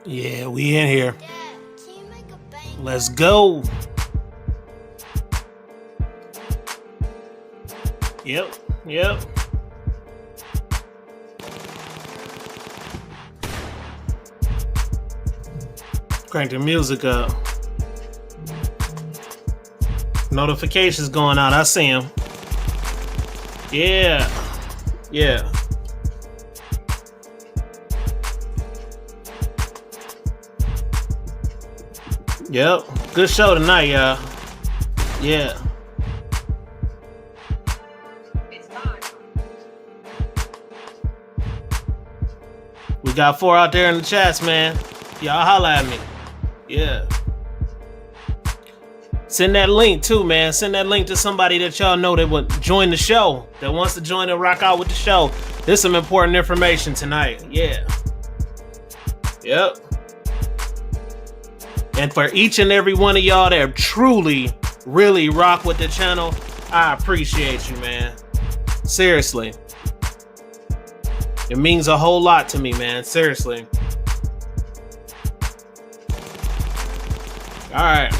Yeah, we in here. Let's go. Yep, yep. Crank the music up. Notifications going out. I see them. Yeah, yeah. Yep. Good show tonight, y'all. Yeah. We got 4 out there in the chats, man. Y'all holla at me. Yeah. Send that link too, man. Send that link to somebody that y'all know that would join the show, that wants to join and rock out with the show. There's some important information tonight. Yeah. Yep. And for each and every one of y'all that truly, really rock with the channel, I appreciate you, man. Seriously. It means a whole lot to me, man. Seriously. All right.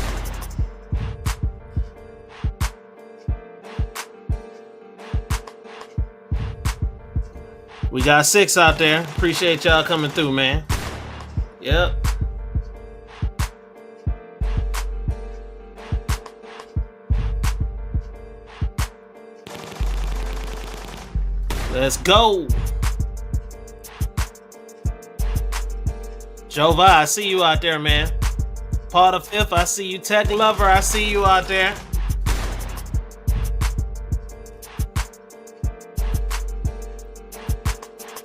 We got 6 out there. Appreciate y'all coming through, man. Yep. Let's go. Jova, I see you out there, man. Paul the Fifth, I see you. Tech Lover, I see you out there.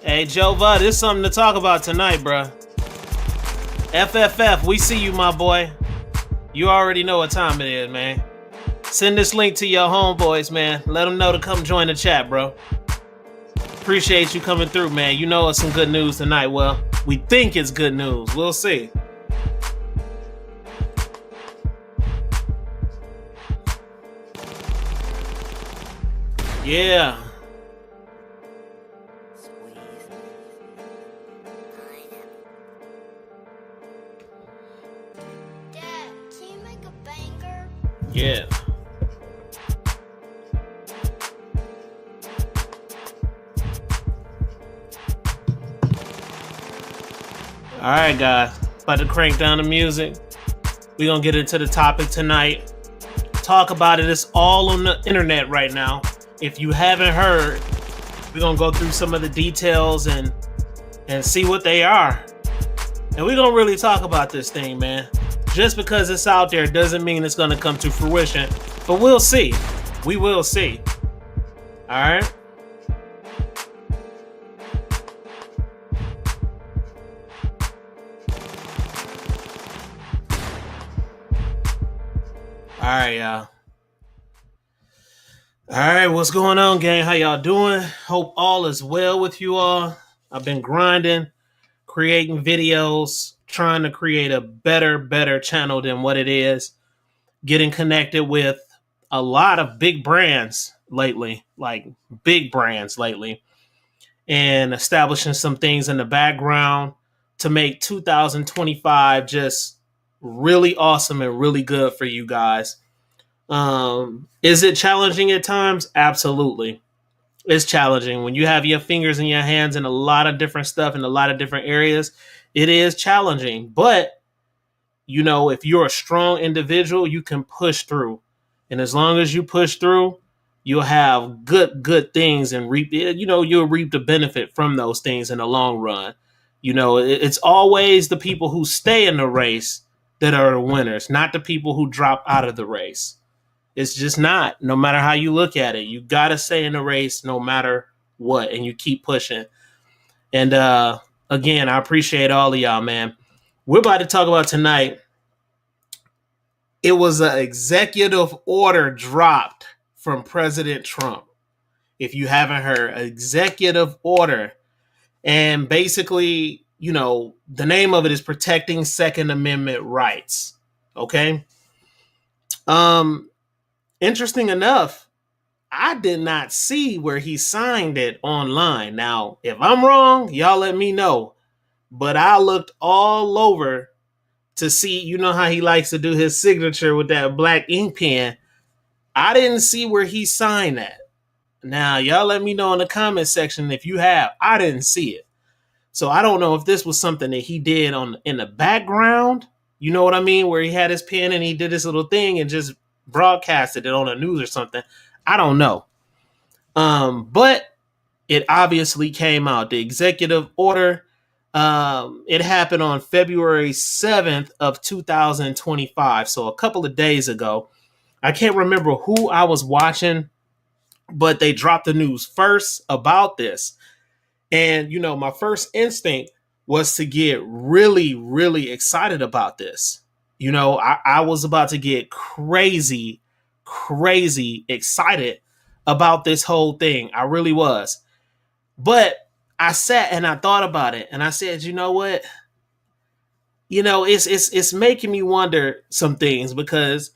Hey, Jova, this is something to talk about tonight, bruh. FFF, we see you, my boy. You already know what time it is, man. Send this link to your homeboys, man. Let them know to come join the chat, bro. Appreciate you coming through, man. You know it's some good news tonight. Well, we think it's good news. We'll see. Yeah. Dad, can you make a banger? Yeah. All right, guys. About to crank down the music. We're going to get into the topic tonight. Talk about it. It's all on the internet right now. If you haven't heard, we're going to go through some of the details and see what they are. And we're going to really talk about this thing, man. Just because it's out there doesn't mean it's going to come to fruition. But we'll see. We will see. All right? All right, y'all. All right, what's going on, gang? How y'all doing? Hope all is well with you all. I've been grinding, creating videos, trying to create a better channel than what it is. Getting connected with a lot of big brands lately, like big brands lately, and establishing some things in the background to make 2025 just really awesome and really good for you guys. Is it challenging at times? Absolutely. It's challenging when you have your fingers in your hands in a lot of different stuff in a lot of different areas. It is challenging, but you know, if you're a strong individual, you can push through. And as long as you push through, you'll have good things and reap, you know, you'll reap the benefit from those things in the long run. You know, it's always the people who stay in the race that are the winners, not the people who drop out of the race. It's just not. No matter how you look at it, you got to stay in the race no matter what, and you keep pushing. And again, I appreciate all of y'all, man. We're about to talk about tonight. It was an executive order dropped from President Trump. If you haven't heard, executive order. And basically, you know, the name of it is protecting Second Amendment rights. Okay. Interesting enough, I did not see where he signed it online. Now, if I'm wrong, y'all let me know. But I looked all over to see, you know how he likes to do his signature with that black ink pen. I didn't see where he signed that. Now, y'all let me know in the comment section if you have. I didn't see it. So I don't know if this was something that he did on in the background. You know what I mean? Where he had his pen and he did this little thing and just broadcasted it on the news or something. I don't know. But it obviously came out. The executive order. It happened on February 7th of 2025. So a couple of days ago. I can't remember who I was watching, but they dropped the news first about this. And, you know, my first instinct was to get really, really excited about this. You know, I was about to get crazy, crazy excited about this whole thing. I really was. But I sat and I thought about it and I said, you know what? You know, it's making me wonder some things because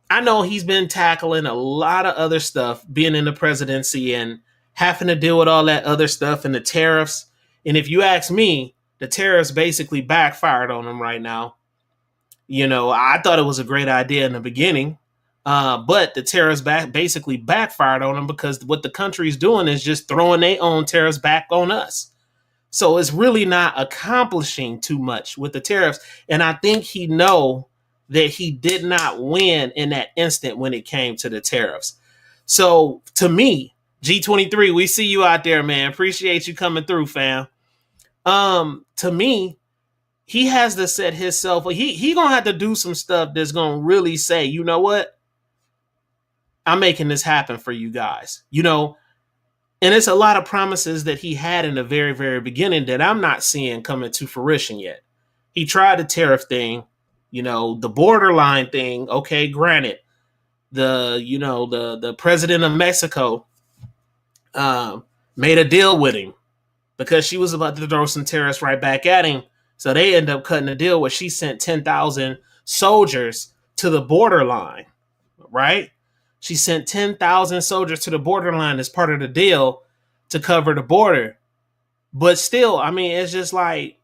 I know he's been tackling a lot of other stuff, being in the presidency and having to deal with all that other stuff and the tariffs. And if you ask me, the tariffs basically backfired on him right now. You know, I thought it was a great idea in the beginning, but the tariffs basically backfired on him because what the country's doing is just throwing their own tariffs back on us. So it's really not accomplishing too much with the tariffs. And I think he know that he did not win in that instant when it came to the tariffs. So to me, G23, we see you out there, man. Appreciate you coming through, fam. To me, he has to set himself. He gonna have to do some stuff that's gonna really say, you know what, I'm making this happen for you guys. You know, and it's a lot of promises that he had in the very, very beginning that I'm not seeing coming to fruition yet. He tried the tariff thing, you know, the borderline thing. Okay, granted, the president of Mexico made a deal with him because she was about to throw some tariffs right back at him. So they end up cutting a deal where she sent 10,000 soldiers to the borderline, right? She sent 10,000 soldiers to the borderline as part of the deal to cover the border. But still, I mean, it's just like,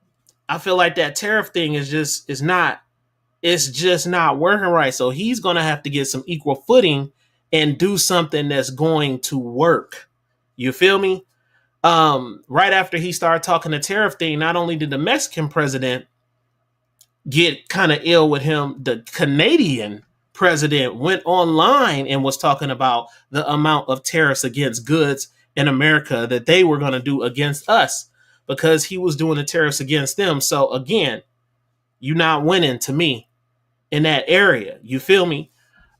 I feel like that tariff thing it's just not working right. So he's going to have to get some equal footing and do something that's going to work. You feel me? Right after he started talking the tariff thing, not only did the Mexican president get kind of ill with him, the Canadian president went online and was talking about the amount of tariffs against goods in America that they were going to do against us because he was doing the tariffs against them. So again, you're not winning to me in that area. You feel me?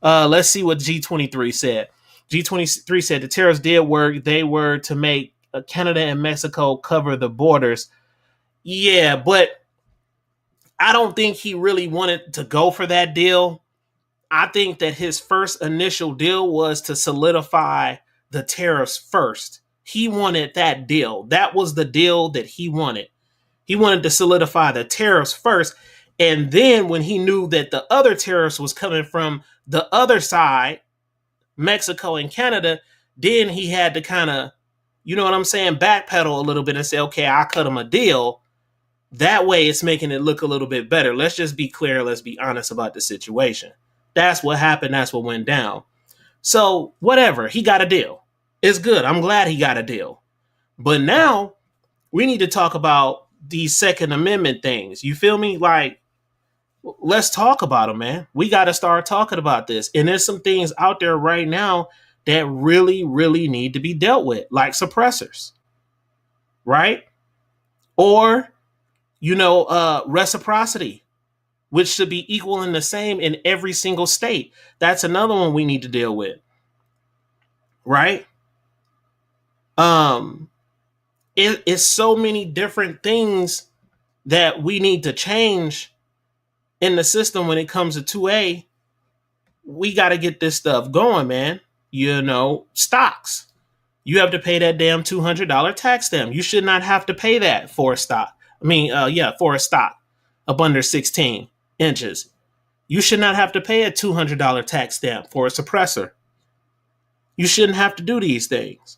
Let's see what G23 said. G23 said the tariffs did work. They were to make Canada and Mexico cover the borders. Yeah, but I don't think he really wanted to go for that deal. I think that his first initial deal was to solidify the tariffs first. He wanted that deal. That was the deal that he wanted. He wanted to solidify the tariffs first. And then when he knew that the other tariffs was coming from the other side, Mexico and Canada, then he had to kind of, you know what I'm saying, backpedal a little bit and say, okay, I'll cut him a deal. That way it's making it look a little bit better. Let's just be clear. Let's be honest about the situation. That's what happened. That's what went down. So whatever, he got a deal. It's good. I'm glad he got a deal. But now we need to talk about these Second Amendment things. You feel me? Like, let's talk about them, man. We got to start talking about this. And there's some things out there right now that really, really need to be dealt with, like suppressors, right? Or, reciprocity, which should be equal and the same in every single state. That's another one we need to deal with, right? It's so many different things that we need to change in the system when it comes to 2A. We got to get this stuff going, man. Stocks. You have to pay that damn $200 tax stamp. You should not have to pay that for a stock. For a stock up under 16 inches. You should not have to pay a $200 tax stamp for a suppressor. You shouldn't have to do these things.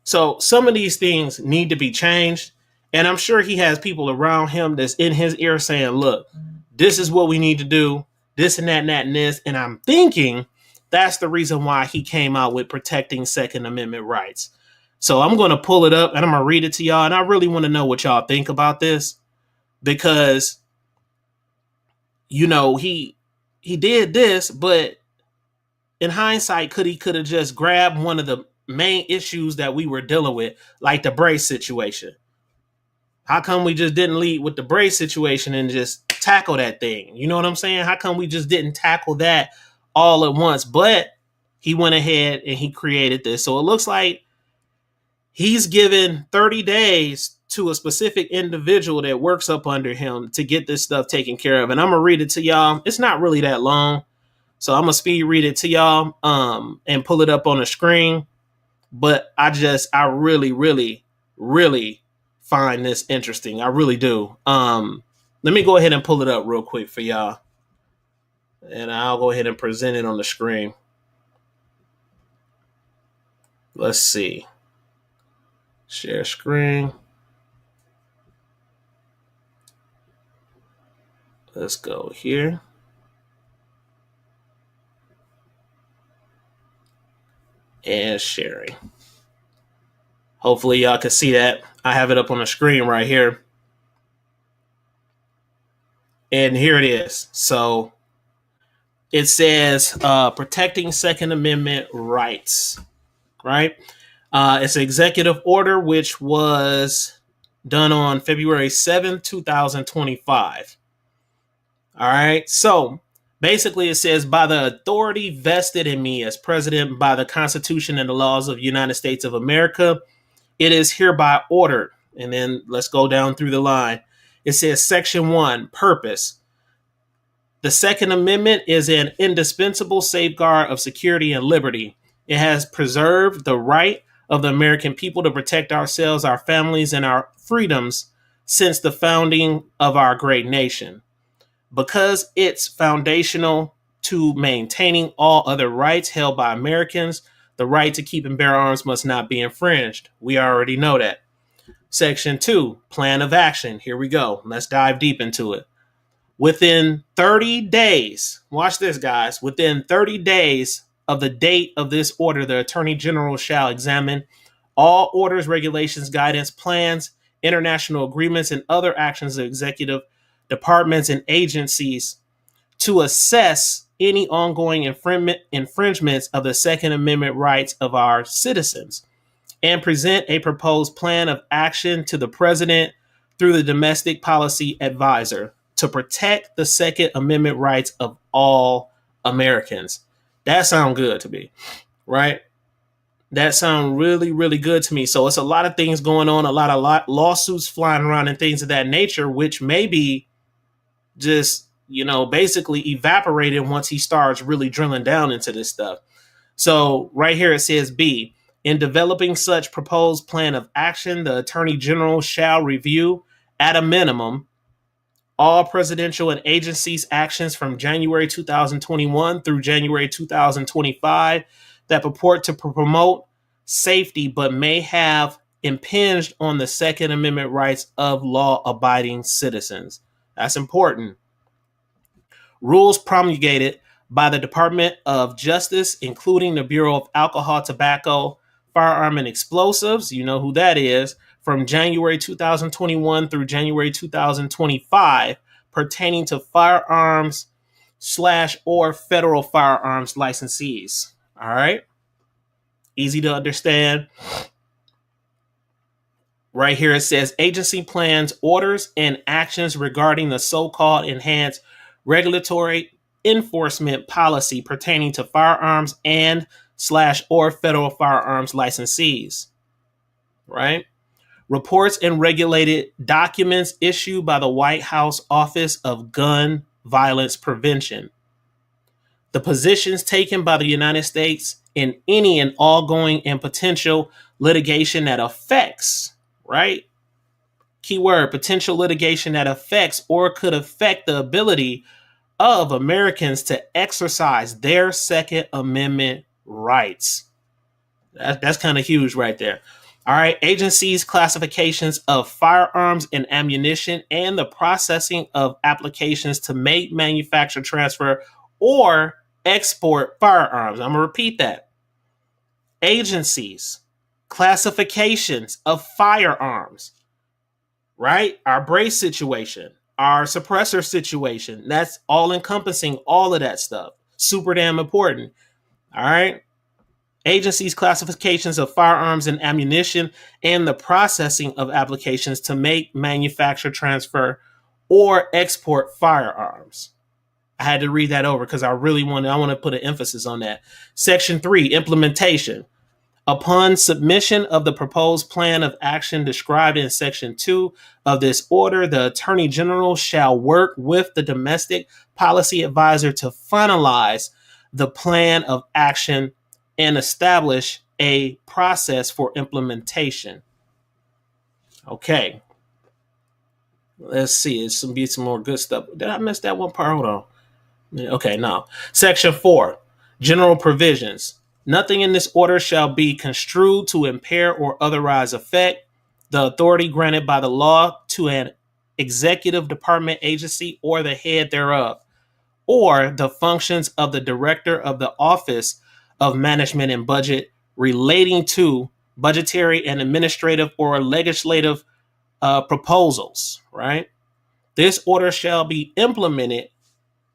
So some of these things need to be changed. And I'm sure he has people around him that's in his ear saying, look, this is what we need to do, this and that and this. And I'm thinking that's the reason why he came out with protecting Second Amendment rights. So I'm going to pull it up and I'm going to read it to y'all. And I really want to know what y'all think about this because, you know, he did this, but in hindsight, could have just grabbed one of the main issues that we were dealing with, like the brace situation. How come we just didn't lead with the brace situation and just tackle that thing? You know what I'm saying? How come we just didn't tackle that all at once? But he went ahead and he created this. So it looks like he's given 30 days to a specific individual that works up under him to get this stuff taken care of. And I'm going to read it to y'all. It's not really that long. So I'm going to speed read it to y'all and pull it up on the screen. But I really, really, really find this interesting. I really do. Let me go ahead and pull it up real quick for y'all. And I'll go ahead and present it on the screen. Let's see. Share screen. Let's go here. And sharing. Hopefully y'all can see that. I have it up on the screen right here. And here it is. So it says protecting Second Amendment rights, right? It's an executive order which was done on February 7th, 2025. All right. So basically it says, by the authority vested in me as president by the Constitution and the laws of the United States of America, it is hereby ordered. And then let's go down through the line. It says Section 1, purpose. The Second Amendment is an indispensable safeguard of security and liberty. It has preserved the right of the American people to protect ourselves, our families, and our freedoms since the founding of our great nation. Because it's foundational to maintaining all other rights held by Americans, the right to keep and bear arms must not be infringed. We already know that. Section 2, plan of action. Here we go. Let's dive deep into it. Within 30 days, watch this, guys. Within 30 days of the date of this order, the Attorney General shall examine all orders, regulations, guidance, plans, international agreements, and other actions of executive departments and agencies to assess any ongoing infringements of the Second Amendment rights of our citizens and present a proposed plan of action to the President through the Domestic Policy Advisor to protect the Second Amendment rights of all Americans. That sounds good to me, right? That sounds really, really good to me. So it's a lot of things going on, a lot of lawsuits flying around and things of that nature, which may be just, basically evaporated once he starts really drilling down into this stuff. So right here it says B, in developing such proposed plan of action, the Attorney General shall review at a minimum all presidential and agencies' actions from January 2021 through January 2025 that purport to promote safety but may have impinged on the Second Amendment rights of law-abiding citizens. That's important. Rules promulgated by the Department of Justice, including the Bureau of Alcohol, Tobacco, Firearm, and Explosives, you know who that is, from January 2021 through January 2025, pertaining to firearms / or federal firearms licensees. All right. Easy to understand. Right here it says agency plans, orders, and actions regarding the so-called enhanced regulatory enforcement policy pertaining to firearms and / or federal firearms licensees. Right? Reports and regulated documents issued by the White House Office of Gun Violence Prevention. The positions taken by the United States in any and all going and potential litigation that affects, right? Keyword, potential litigation that affects or could affect the ability of Americans to exercise their Second Amendment rights. That's kind of huge right there. All right, agencies' classifications of firearms and ammunition and the processing of applications to make, manufacture, transfer, or export firearms. I'm going to repeat that. Agencies, classifications of firearms, right? Our brace situation, our suppressor situation. That's all encompassing all of that stuff. Super damn important. All right. Agencies' classifications of firearms and ammunition and the processing of applications to make, manufacture, transfer, or export firearms. I had to read that over because I want to put an emphasis on that. Section 3, implementation. Upon submission of the proposed plan of action described in Section 2 of this order, the Attorney General shall work with the domestic policy advisor to finalize the plan of action and establish a process for implementation. Okay, let's see. It's some be some more good stuff. Did I miss that one part? Hold on. Okay, no. Section 4, general provisions. Nothing in this order shall be construed to impair or otherwise affect the authority granted by the law to an executive department, agency, or the head thereof, or the functions of the director of the Office of Management and Budget relating to budgetary and administrative or legislative proposals, right? This order shall be implemented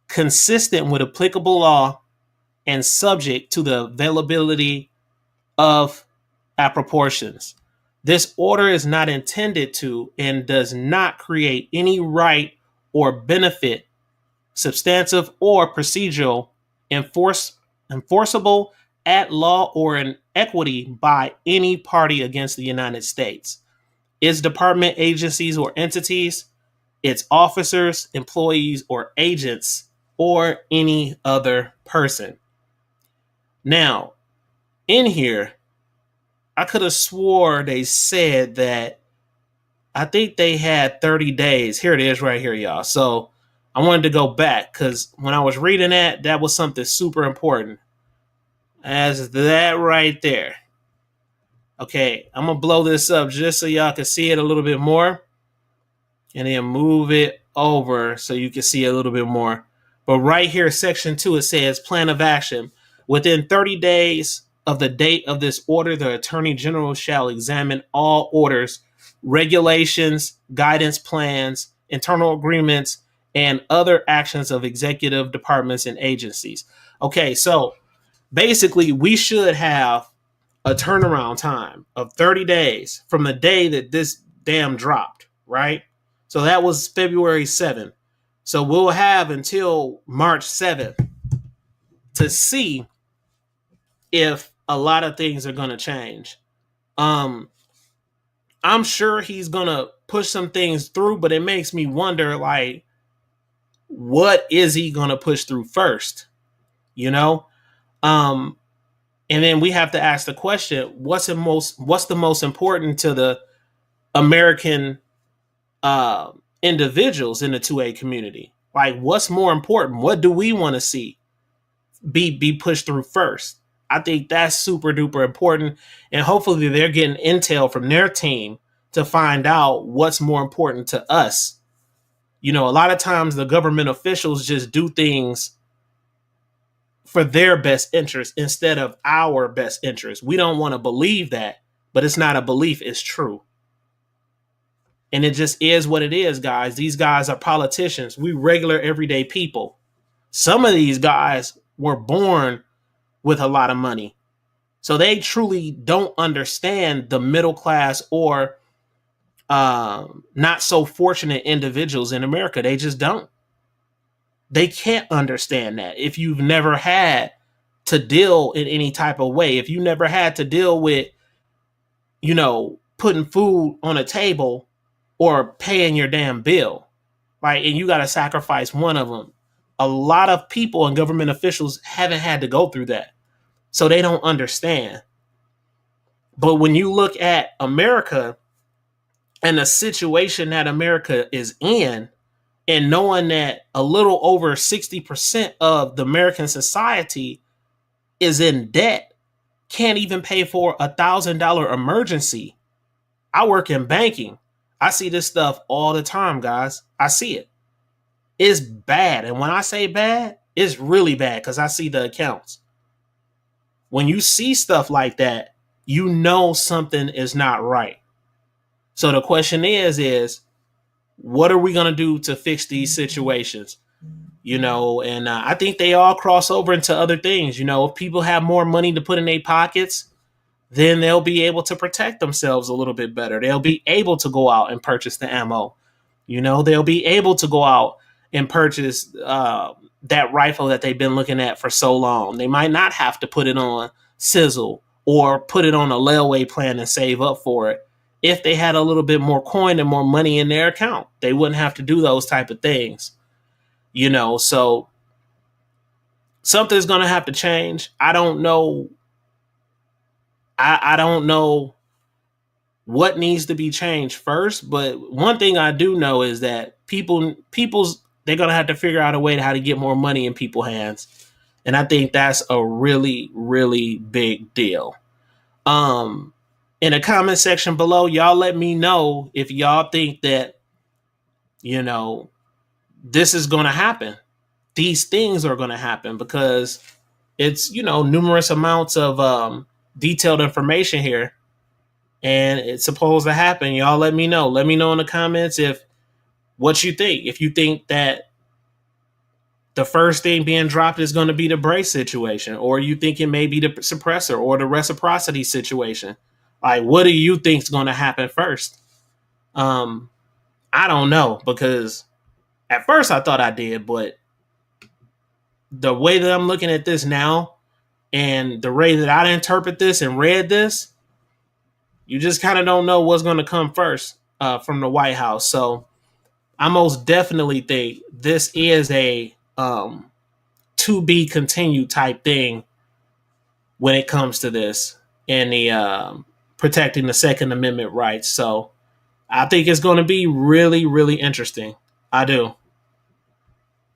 consistent with applicable law and subject to the availability of appropriations. This order is not intended to and does not create any right or benefit, substantive or procedural, enforceable at law or in equity by any party against the United States, its department, agencies, or entities, its officers, employees, or agents, or any other person. Now, in here, I could have swore they said that I think they had 30 days. Here it is right here, y'all. So I wanted to go back because when I was reading that was something super important. As that right there. Okay, I'm going to blow this up just so y'all can see it a little bit more. And then move it over so you can see a little bit more. But right here, section 2, it says plan of action. Within 30 days of the date of this order, the Attorney General shall examine all orders, regulations, guidance plans, internal agreements, and other actions of executive departments and agencies. Okay, so basically, we should have a turnaround time of 30 days from the day that this damn dropped, right? So that was February 7th. So we'll have until March 7th to see if a lot of things are going to change. I'm sure he's going to push some things through, but it makes me wonder, like, what is he going to push through first? You know? And then we have to ask the question, what's the most important to the American individuals in the 2A community? Like, what's more important? What do we want to see be pushed through first? I think that's super duper important. And hopefully they're getting intel from their team to find out what's more important to us. You know, a lot of times the government officials just do things for their best interest instead of our best interest. We don't want to believe that, but it's not a belief, it's true. And it just is what it is, guys. These guys are politicians. We regular everyday people. Some of these guys were born with a lot of money. So they truly don't understand the middle class or not so fortunate individuals in America. They just don't. They can't understand that if you've never had to deal in any type of way. If you never had to deal with, you know, putting food on a table or paying your damn bill, right? And you got to sacrifice one of them. A lot of people and government officials haven't had to go through that. So they don't understand. But when you look at America and the situation that America is in, and knowing that a little over 60% of the American society is in debt, can't even pay for $1,000 emergency, I work in banking. I see this stuff all the time, guys. I see it. It's bad. And when I say bad, it's really bad because I see the accounts. When you see stuff like that, you know something is not right. So the question is what are we going to do to fix these situations? And I think they all cross over into other things. If people have more money to put in their pockets, then they'll be able to protect themselves a little bit better. They'll be able to go out and purchase the ammo. They'll be able to go out and purchase that rifle that they've been looking at for so long. They might not have to put it on sizzle or put it on a layaway plan and save up for it. If they had a little bit more coin and more money in their account, they wouldn't have to do those type of things. So something's going to have to change. I don't know. I don't know what needs to be changed first, but one thing I do know is that people's they're going to have to figure out a way to how to get more money in people's hands. And I think that's a really, really big deal. Um, in the comment section below, y'all let me know if y'all think that, you know, this is going to happen. These things are going to happen because it's, numerous amounts of detailed information here and it's supposed to happen. Y'all let me know. Let me know in the comments if what you think. If you think that the first thing being dropped is going to be the brace situation, or you think it may be the suppressor or the reciprocity situation. Like, what do you think is going to happen first? I don't know, because at first I thought I did, but the way that I'm looking at this now and the way that I interpret this and read this, you just kind of don't know what's going to come first from the White House. So I most definitely think this is a to be continued type thing when it comes to this and the protecting the Second Amendment rights. So I think it's going to be really, really interesting. I do.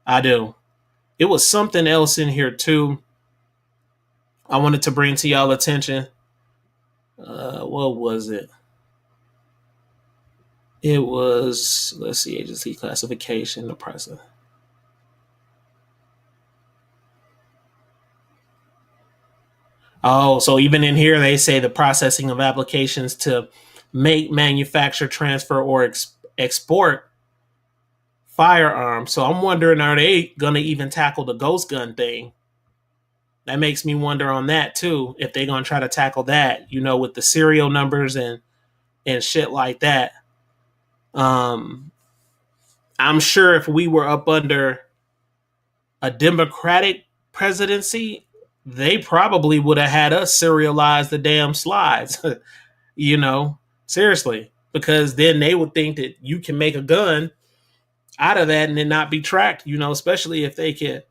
I do. It was something else in here too I wanted to bring to y'all attention. What was it? It was, let's see, agency classification, the process. Oh, so even in here, they say the processing of applications to make, manufacture, transfer, or export firearms. So I'm wondering, are they going to even tackle the ghost gun thing? That makes me wonder on that too, if they're going to try to tackle that, with the serial numbers and shit like that. I'm sure if we were up under a Democratic presidency, they probably would have had us serialize the damn slides, you know, seriously, because then they would think that you can make a gun out of that and then not be tracked, especially if they can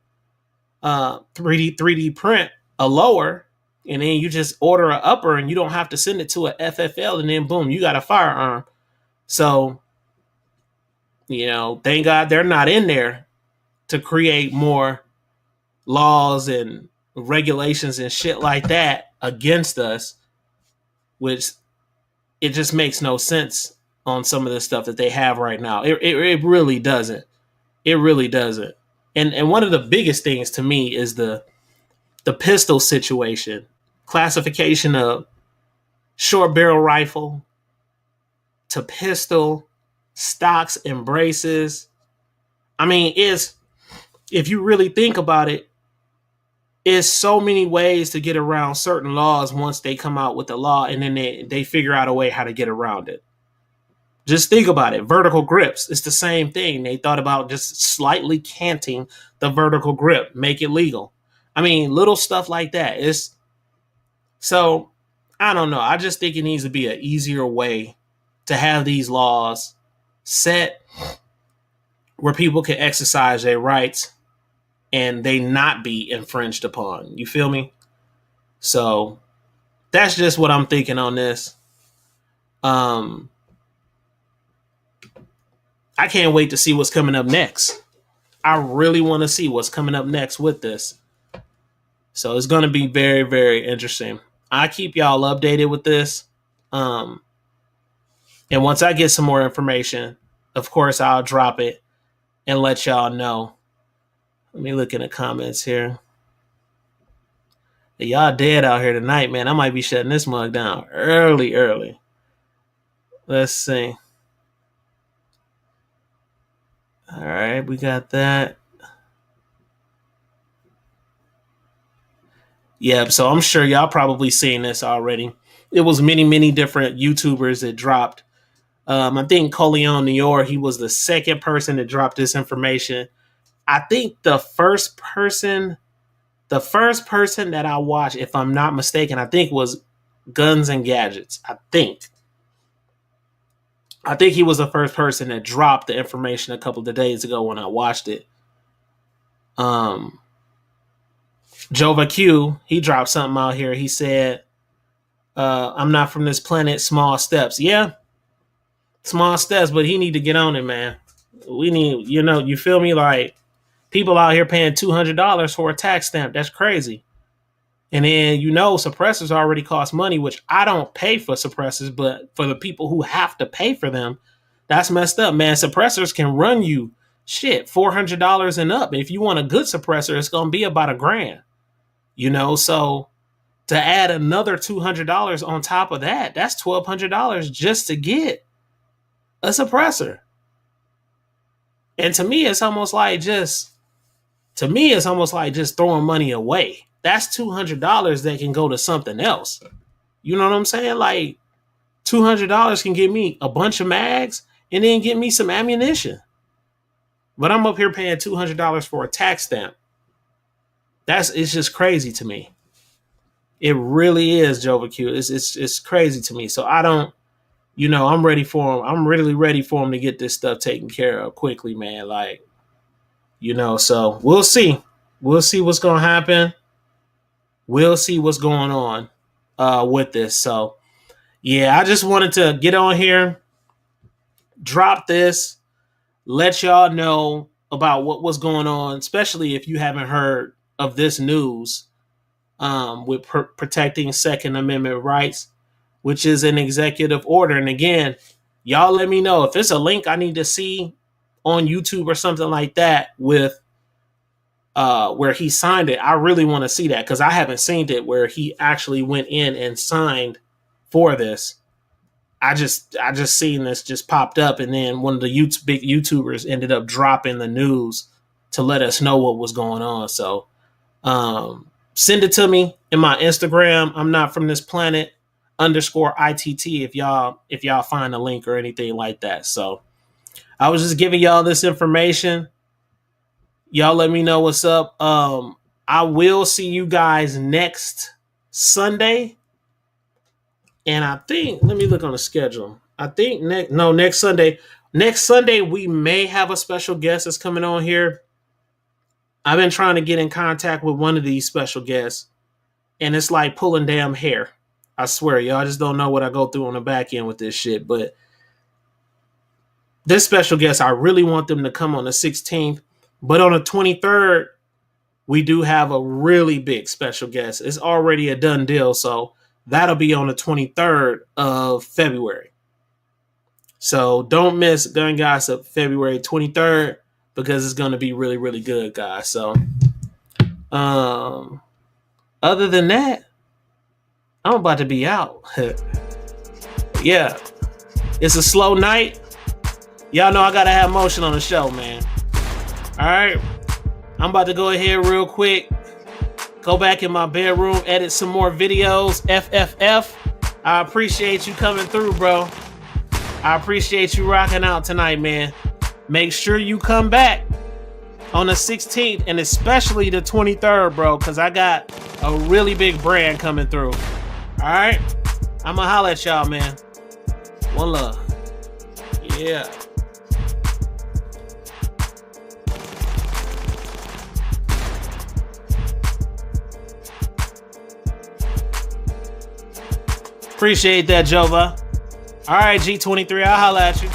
3D print a lower and then you just order a upper and you don't have to send it to a FFL and then boom, you got a firearm. So, thank God they're not in there to create more laws and regulations and shit like that against us, which it just makes no sense on some of the stuff that they have right now. It really doesn't. It really doesn't. And one of the biggest things to me is the pistol situation, classification of short barrel rifle to pistol, stocks and braces. I mean, if you really think about it, is so many ways to get around certain laws once they come out with the law and then they figure out a way how to get around it. Just think about it. Vertical grips, it's the same thing. They thought about just slightly canting the vertical grip, make it legal. I mean, little stuff like that. So I don't know. I just think it needs to be an easier way to have these laws set where people can exercise their rights and they not be infringed upon. You feel me? So that's just what I'm thinking on this. I can't wait to see what's coming up next. I really want to see what's coming up next with this. So it's going to be very, very interesting. I keep y'all updated with this. And once I get some more information, of course, I'll drop it and let y'all know. Let me look in the comments here. Y'all dead out here tonight, man. I might be shutting this mug down early. Let's see. All right, we got that. Yeah, so I'm sure y'all probably seen this already. It was many different YouTubers that dropped. I think Coleon New York, he was the second person that dropped this information. I think the first person that I watched, if I'm not mistaken, I think was Guns and Gadgets. I think he was the first person that dropped the information a couple of days ago when I watched it. Jova Q, he dropped something out here. He said, I'm not from this planet, small steps. Yeah, small steps, but he need to get on it, man. We need, you feel me? Like, people out here paying $200 for a tax stamp. That's crazy. And then, suppressors already cost money, which I don't pay for suppressors, but for the people who have to pay for them, that's messed up, man. Suppressors can run you $400 and up. If you want a good suppressor, it's going to be about $1,000, so to add another $200 on top of that, that's $1,200 just to get a suppressor. And to me, it's almost like just throwing money away. That's $200 that can go to something else. You know what I'm saying? Like, $200 can get me a bunch of mags and then get me some ammunition. But I'm up here paying $200 for a tax stamp. It's just crazy to me. It really is, Jova Q. It's crazy to me. So I don't, I'm ready for him. I'm really ready for him to get this stuff taken care of quickly, man. Like, so we'll see. We'll see what's going to happen. We'll see what's going on with this. So, yeah, I just wanted to get on here, drop this, let y'all know about what was going on, especially if you haven't heard of this news with protecting Second Amendment rights, which is an executive order. And again, y'all let me know if it's a link I need to see on YouTube or something like that with where he signed it. I really want to see that because I haven't seen it where he actually went in and signed for this. I just seen this just popped up, and then one of the big YouTubers ended up dropping the news to let us know what was going on. So send it to me in my Instagram. I'm not from this planet _I.T.T. if y'all find a link or anything like that. So I was just giving y'all this information. Y'all let me know what's up. I will see you guys next Sunday. And I think, let me look on the schedule. I think next Sunday. Next Sunday, we may have a special guest that's coming on here. I've been trying to get in contact with one of these special guests, and it's like pulling damn hair. I swear, y'all just don't know what I go through on the back end with this shit. But this special guest, I really want them to come on the 16th. But on the 23rd, we do have a really big special guest. It's already a done deal, so that'll be on the 23rd of February. So don't miss Gun Gossip February 23rd because it's going to be really, really good, guys. So other than that, I'm about to be out. Yeah, it's a slow night. Y'all know I got to have motion on the show, man. All right, I'm about to go ahead real quick. Go back in my bedroom, edit some more videos. FFF. I appreciate you coming through, bro. I appreciate you rocking out tonight, man. Make sure you come back on the 16th and especially the 23rd, bro, because I got a really big brand coming through. All right? I'm going to holler at y'all, man. One love. Yeah. Appreciate that, Jova. All right, G23, I'll holler at you.